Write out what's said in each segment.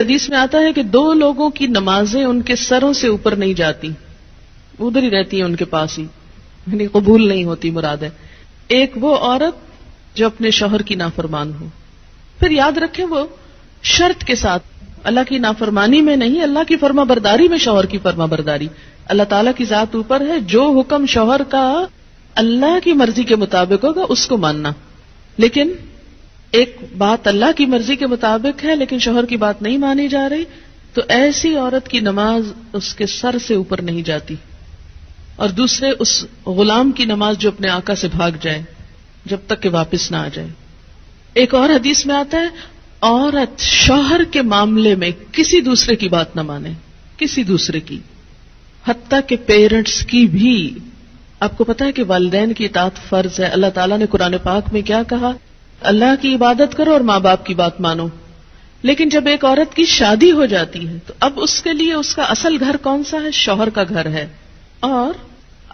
حدیث میں آتا ہے کہ دو لوگوں کی نمازیں ان کے سروں سے اوپر نہیں جاتی، ادھر ہی رہتی ہیں ان کے پاس ہی، یعنی قبول نہیں ہوتی مراد ہے۔ ایک وہ عورت جو اپنے شوہر کی نافرمان ہو، پھر یاد رکھیں وہ شرط کے ساتھ، اللہ کی نافرمانی میں نہیں، اللہ کی فرما برداری میں شوہر کی فرما برداری۔ اللہ تعالیٰ کی ذات اوپر ہے، جو حکم شوہر کا اللہ کی مرضی کے مطابق ہوگا اس کو ماننا، لیکن ایک بات اللہ کی مرضی کے مطابق ہے لیکن شوہر کی بات نہیں مانی جا رہی، تو ایسی عورت کی نماز اس کے سر سے اوپر نہیں جاتی۔ اور دوسرے اس غلام کی نماز جو اپنے آقا سے بھاگ جائے جب تک کہ واپس نہ آ جائے۔ ایک اور حدیث میں آتا ہے عورت شوہر کے معاملے میں کسی دوسرے کی بات نہ مانے، کسی دوسرے کی، حتیٰ کہ پیرنٹس کی بھی۔ آپ کو پتا ہے کہ والدین کی اطاعت فرض ہے۔ اللہ تعالیٰ نے قرآن پاک میں کیا کہا؟ اللہ کی عبادت کرو اور ماں باپ کی بات مانو۔ لیکن جب ایک عورت کی شادی ہو جاتی ہے تو اب اس کے لیے اس کا اصل گھر کون سا ہے؟ شوہر کا گھر ہے، اور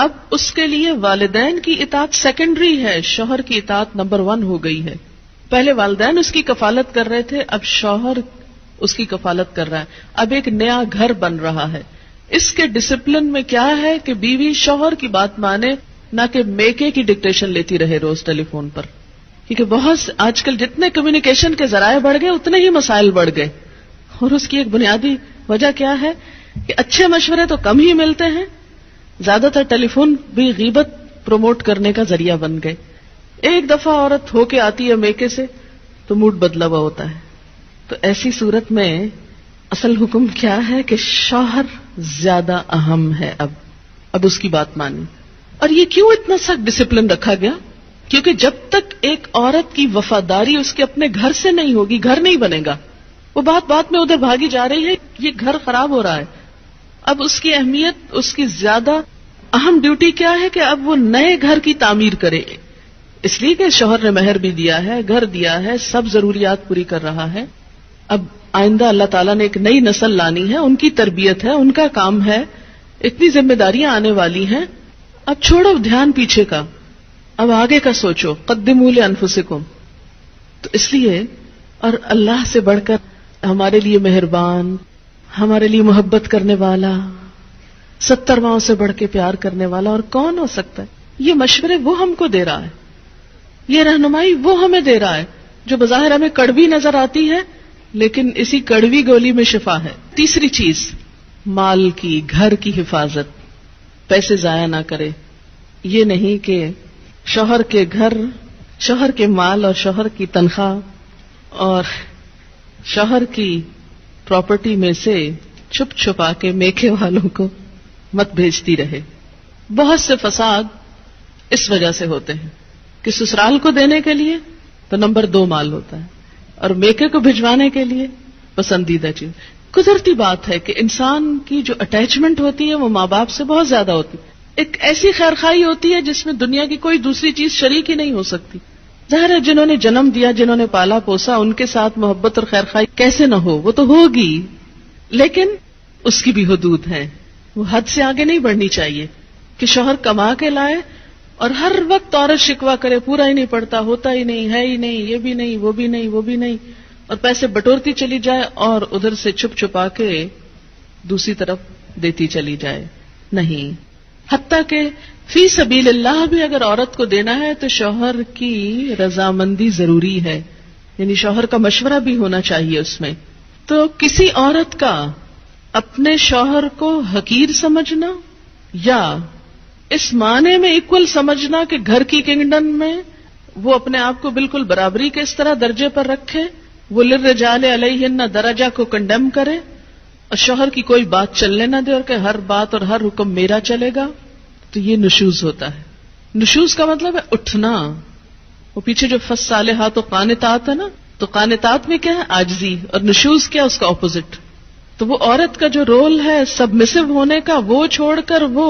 اب اس کے لیے والدین کی اطاعت سیکنڈری ہے، شوہر کی اطاعت نمبر 1 ہو گئی ہے۔ پہلے والدین اس کی کفالت کر رہے تھے، اب شوہر اس کی کفالت کر رہا ہے۔ اب ایک نیا گھر بن رہا ہے۔ اس کے ڈسپلن میں کیا ہے کہ بیوی شوہر کی بات مانے، نہ کہ میکے کی ڈکٹیشن لیتی رہے روز ٹیلی فون پر، کیونکہ بہت آج کل جتنے کمیونیکیشن کے ذرائع بڑھ گئے اتنے ہی مسائل بڑھ گئے، اور اس کی ایک بنیادی وجہ کیا ہے کہ اچھے مشورے تو کم ہی ملتے ہیں، زیادہ تر ٹیلی فون بھی غیبت پروموٹ کرنے کا ذریعہ بن گئے۔ ایک دفعہ عورت ہو کے آتی ہے میکے سے تو موڈ بدلا ہوا ہوتا ہے۔ تو ایسی صورت میں اصل حکم کیا ہے کہ شوہر زیادہ اہم ہے، اب اس کی بات مانی۔ اور یہ کیوں اتنا سخت ڈسپلن رکھا گیا؟ کیونکہ جب تک ایک عورت کی وفاداری اس کے اپنے گھر سے نہیں ہوگی، گھر نہیں بنے گا۔ وہ بات میں ادھر بھاگی جا رہی ہے، یہ گھر خراب ہو رہا ہے۔ اب اس کی اہمیت، اس کی زیادہ اہم ڈیوٹی کیا ہے کہ اب وہ نئے گھر کی تعمیر کرے، اس لیے کہ شوہر نے مہر بھی دیا ہے، گھر دیا ہے، سب ضروریات پوری کر رہا ہے۔ اب آئندہ اللہ تعالیٰ نے ایک نئی نسل لانی ہے، ان کی تربیت ہے، ان کا کام ہے، اتنی ذمہ داریاں آنے والی ہیں۔ اب چھوڑو دھیان پیچھے کا، اب آگے کا سوچو، قدموا لانفسکم۔ تو اس لیے، اور اللہ سے بڑھ کر ہمارے لیے مہربان، ہمارے لیے محبت کرنے والا، 70 ماؤں سے بڑھ کے پیار کرنے والا اور کون ہو سکتا ہے؟ یہ مشورے وہ ہم کو دے رہا ہے، یہ رہنمائی وہ ہمیں دے رہا ہے، جو بظاہر ہمیں کڑوی نظر آتی ہے لیکن اسی کڑوی گولی میں شفا ہے۔ تیسری چیز، مال کی، گھر کی حفاظت، پیسے ضائع نہ کرے۔ یہ نہیں کہ شوہر کے گھر، شوہر کے مال اور شوہر کی تنخواہ اور شوہر کی پراپرٹی میں سے چھپ چھپا کے میکے والوں کو مت بھیجتی رہے۔ بہت سے فساد اس وجہ سے ہوتے ہیں کہ سسرال کو دینے کے لیے تو نمبر 2 مال ہوتا ہے، اور میکے کو بھجوانے کے لیے پسندیدہ چیز۔ قدرتی بات ہے کہ انسان کی جو اٹیچمنٹ ہوتی ہے وہ ماں باپ سے بہت زیادہ ہوتی ہے۔ ایک ایسی خیرخوائی ہوتی ہے جس میں دنیا کی کوئی دوسری چیز شریک ہی نہیں ہو سکتی۔ ظاہر ہے جنہوں نے جنم دیا، جنہوں نے پالا پوسا، ان کے ساتھ محبت اور خیرخوائی کیسے نہ ہو، وہ تو ہوگی، لیکن اس کی بھی حدود ہیں، وہ حد سے آگے نہیں بڑھنی چاہیے کہ شوہر کما کے لائے اور ہر وقت عورت شکوہ کرے، پورا ہی نہیں پڑتا، ہوتا ہی نہیں، ہے ہی نہیں، یہ بھی نہیں، وہ بھی نہیں، وہ بھی نہیں، اور پیسے بٹورتی چلی جائے اور ادھر سے چھپ چھپا کے دوسری طرف دیتی چلی جائے۔ نہیں، حتیٰ کہ فی سبیل اللہ بھی اگر عورت کو دینا ہے تو شوہر کی رضامندی ضروری ہے، یعنی شوہر کا مشورہ بھی ہونا چاہیے اس میں۔ تو کسی عورت کا اپنے شوہر کو حقیر سمجھنا یا اس معنی میں ایکول سمجھنا کہ گھر کی کنگڈم میں وہ اپنے آپ کو بالکل برابری کے اس طرح درجے پر رکھے، وہ للرجال علیہن درجہ کو کنڈیم کرے اور شوہر کی کوئی بات چلنے نہ دے اور کہ ہر بات اور ہر حکم میرا چلے گا، تو یہ نشوز ہوتا ہے۔ نشوز کا مطلب ہے اٹھنا۔ وہ پیچھے جو فالصالحات و قانتات ہے نا، تو قانتات میں کیا ہے؟ عاجزی، اور نشوز کیا؟ اس کا اپوزٹ۔ تو وہ عورت کا جو رول ہے سبمسو ہونے کا، وہ چھوڑ کر وہ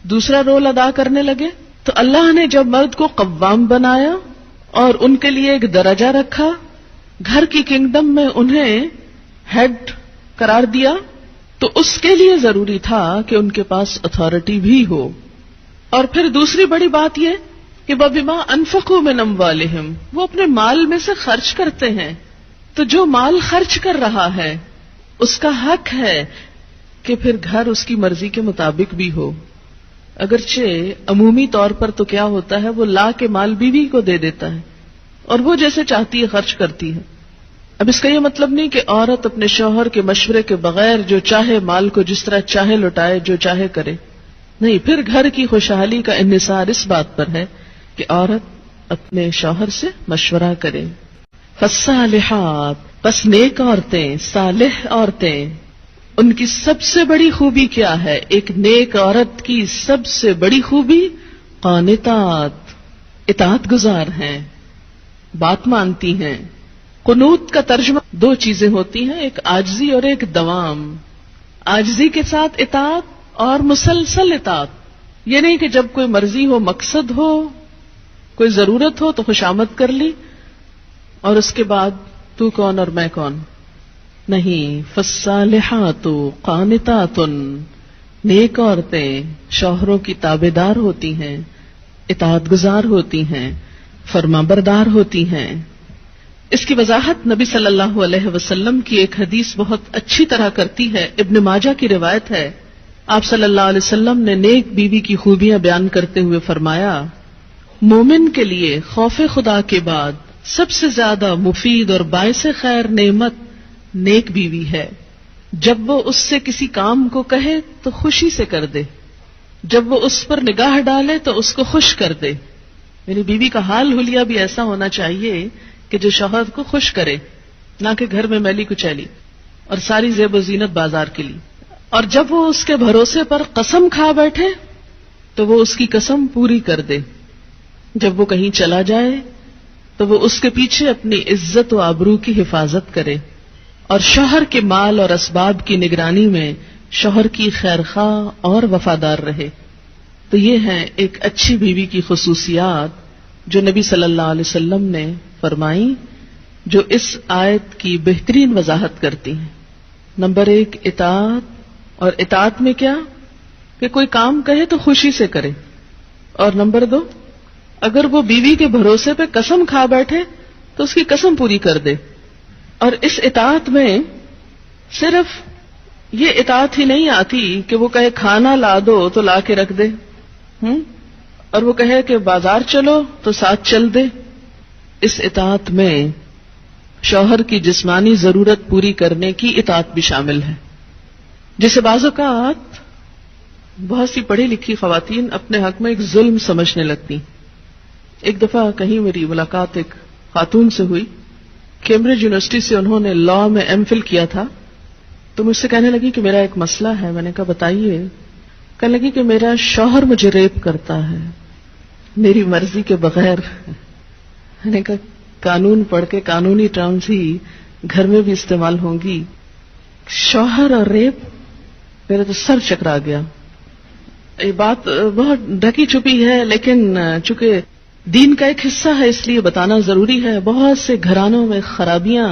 دوسرا رول ادا کرنے لگے۔ تو اللہ نے جب مرد کو قوام بنایا اور ان کے لیے ایک درجہ رکھا، گھر کی کنگڈم میں انہیں ہیڈ قرار دیا، تو اس کے لیے ضروری تھا کہ ان کے پاس اتھارٹی بھی ہو۔ اور پھر دوسری بڑی بات یہ کہ وَبِمَا أَنفَقُوا مِنْ أَمْوَالِهِمْ، وہ اپنے مال میں سے خرچ کرتے ہیں۔ تو جو مال خرچ کر رہا ہے اس کا حق ہے کہ پھر گھر اس کی مرضی کے مطابق بھی ہو. اگرچہ عمومی طور پر تو کیا ہوتا ہے، وہ لا کے مال بیوی کو دے دیتا ہے اور وہ جیسے چاہتی ہے خرچ کرتی ہے. اب اس کا یہ مطلب نہیں کہ عورت اپنے شوہر کے مشورے کے بغیر جو چاہے مال کو جس طرح چاہے لوٹائے، جو چاہے کرے. نہیں، پھر گھر کی خوشحالی کا انحصار اس بات پر ہے کہ عورت اپنے شوہر سے مشورہ کرے. فالصالحات، پس نیک عورتیں، صالح عورتیں، ان کی سب سے بڑی خوبی کیا ہے؟ ایک نیک عورت کی سب سے بڑی خوبی قانتات، اطاعت گزار ہیں، بات مانتی ہیں. قنوت کا ترجمہ دو چیزیں ہوتی ہیں، ایک عاجزی اور ایک دوام. عاجزی کے ساتھ اطاعت اور مسلسل اطاعت. یہ نہیں کہ جب کوئی مرضی ہو، مقصد ہو، کوئی ضرورت ہو تو خوشامد کر لی اور اس کے بعد تو کون اور میں کون. نہیں، فالصالحات قانتات، نیک عورتیں شوہروں کی تابعدار ہوتی ہیں، اطاعت گزار ہوتی ہیں، فرما بردار ہوتی ہیں. اس کی وضاحت نبی صلی اللہ علیہ وسلم کی ایک حدیث بہت اچھی طرح کرتی ہے. ابن ماجہ کی روایت ہے. آپ صلی اللہ علیہ وسلم نے نیک بیوی کی خوبیاں بیان کرتے ہوئے فرمایا، مومن کے لیے خوف خدا کے بعد سب سے زیادہ مفید اور باعث خیر نعمت نیک بیوی ہے. جب وہ اس سے کسی کام کو کہے تو خوشی سے کر دے، جب وہ اس پر نگاہ ڈالے تو اس کو خوش کر دے. یعنی بیوی کا حال حلیہ بھی ایسا ہونا چاہیے کہ جو شوہر کو خوش کرے، نہ کہ گھر میں میلی کچیلی اور ساری زیب و زینت بازار کے لیے. اور جب وہ اس کے بھروسے پر قسم کھا بیٹھے تو وہ اس کی قسم پوری کر دے. جب وہ کہیں چلا جائے تو وہ اس کے پیچھے اپنی عزت و آبرو کی حفاظت کرے اور شوہر کے مال اور اسباب کی نگرانی میں شوہر کی خیرخواہ اور وفادار رہے. تو یہ ہیں ایک اچھی بیوی کی خصوصیات جو نبی صلی اللہ علیہ وسلم نے فرمائی، جو اس آیت کی بہترین وضاحت کرتی ہیں. نمبر 1 اطاعت، اور اطاعت میں کیا کہ کوئی کام کہے تو خوشی سے کرے. اور نمبر 2 اگر وہ بیوی کے بھروسے پہ قسم کھا بیٹھے تو اس کی قسم پوری کر دے. اور اس اطاعت میں صرف یہ اطاعت ہی نہیں آتی کہ وہ کہے کھانا لا دو تو لا کے رکھ دے، اور وہ کہے کہ بازار چلو تو ساتھ چل دے. اس اطاعت میں شوہر کی جسمانی ضرورت پوری کرنے کی اطاعت بھی شامل ہے، جسے بعض اوقات بہت سی پڑھی لکھی خواتین اپنے حق میں ایک ظلم سمجھنے لگتی. ایک دفعہ کہیں میری ملاقات ایک خاتون سے ہوئی، کیمبرج یونیورسٹی سے انہوں نے لا میں ایم فل کیا تھا. تو مجھ سے کہنے لگی کہ میرا ایک مسئلہ ہے. میں نے کہا بتائیے. کہنے لگی کہ میرا شوہر مجھے ریپ کرتا ہے میری مرضی کے بغیر. میں نے کہا قانون پڑھ کے قانونی ٹرمز ہی گھر میں بھی استعمال ہوں گی. شوہر اور ریپ، میرا تو سر چکرا گیا. یہ بات بہت ڈھکی چھپی ہے لیکن چونکہ دین کا ایک حصہ ہے اس لیے بتانا ضروری ہے. بہت سے گھرانوں میں خرابیاں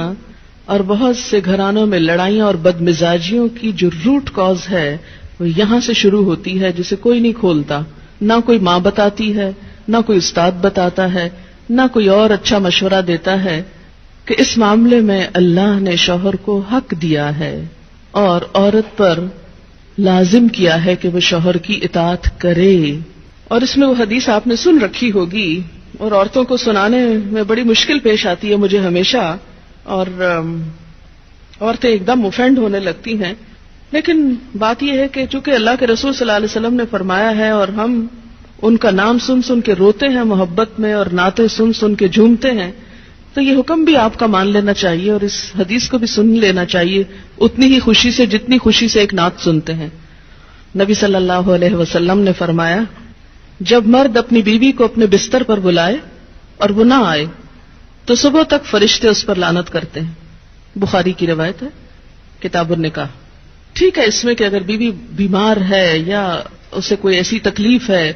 اور بہت سے گھرانوں میں لڑائیاں اور بدمزاجیوں کی جو روٹ کاز ہے وہ یہاں سے شروع ہوتی ہے، جسے کوئی نہیں کھولتا. نہ کوئی ماں بتاتی ہے، نہ کوئی استاد بتاتا ہے، نہ کوئی اور اچھا مشورہ دیتا ہے کہ اس معاملے میں اللہ نے شوہر کو حق دیا ہے اور عورت پر لازم کیا ہے کہ وہ شوہر کی اطاعت کرے. اور اس میں وہ حدیث آپ نے سن رکھی ہوگی اور عورتوں کو سنانے میں بڑی مشکل پیش آتی ہے مجھے ہمیشہ، اور عورتیں ایک دم اوفینڈ ہونے لگتی ہیں. لیکن بات یہ ہے کہ چونکہ اللہ کے رسول صلی اللہ علیہ وسلم نے فرمایا ہے اور ہم ان کا نام سن سن کے روتے ہیں محبت میں اور نعتیں سن سن کے جھومتے ہیں، تو یہ حکم بھی آپ کا مان لینا چاہیے اور اس حدیث کو بھی سن لینا چاہیے اتنی ہی خوشی سے جتنی خوشی سے ایک نعت سنتے ہیں. نبی صلی اللہ علیہ وسلم نے فرمایا، جب مرد اپنی بیوی کو اپنے بستر پر بلائے اور وہ نہ آئے تو صبح تک فرشتے اس پر لعنت کرتے ہیں. بخاری کی روایت ہے، کتاب النکاح. ٹھیک ہے، اس میں کہ اگر بیوی بیمار ہے یا اسے کوئی ایسی تکلیف ہے،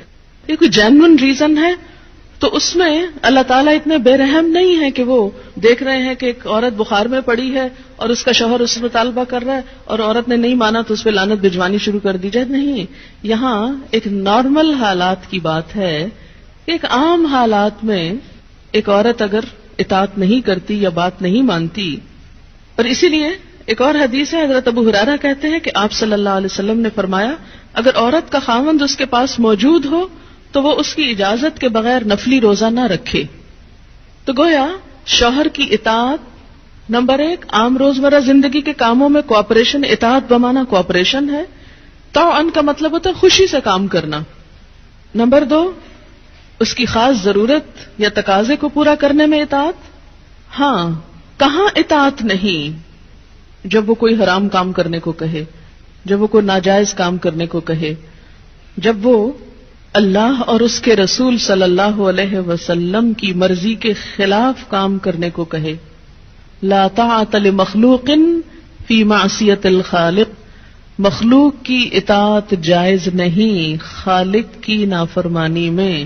یہ کوئی جینوئن ریزن ہے، تو اس میں اللہ تعالیٰ اتنے بے رحم نہیں ہے کہ وہ دیکھ رہے ہیں کہ ایک عورت بخار میں پڑی ہے اور اس کا شوہر اس سے مطالبہ کر رہا ہے اور عورت نے نہیں مانا تو اس پہ لعنت بھجوانی شروع کر دی جائے. نہیں، یہاں ایک نارمل حالات کی بات ہے. ایک عام حالات میں ایک عورت اگر اطاعت نہیں کرتی یا بات نہیں مانتی اور اسی لیے ایک اور حدیث ہے، حضرت ابو ہریرہ کہتے ہیں کہ آپ صلی اللہ علیہ وسلم نے فرمایا اگر عورت کا خاوند اس کے پاس موجود ہو تو وہ اس کی اجازت کے بغیر نفلی روزہ نہ رکھے. تو گویا شوہر کی اطاعت نمبر 1 عام روزمرہ زندگی کے کاموں میں کوآپریشن، اطاعت بمانا کوآپریشن ہے. طوعاً کا مطلب ہوتا ہے خوشی سے کام کرنا. نمبر 2 اس کی خاص ضرورت یا تقاضے کو پورا کرنے میں اطاعت. ہاں کہاں اطاعت نہیں؟ جب وہ کوئی حرام کام کرنے کو کہے، جب وہ کوئی ناجائز کام کرنے کو کہے، جب وہ اللہ اور اس کے رسول صلی اللہ علیہ وسلم کی مرضی کے خلاف کام کرنے کو کہے. لا طاعت لمخلوق فی معصیت الخالق، مخلوق کی اطاعت جائز نہیں خالق کی نافرمانی میں.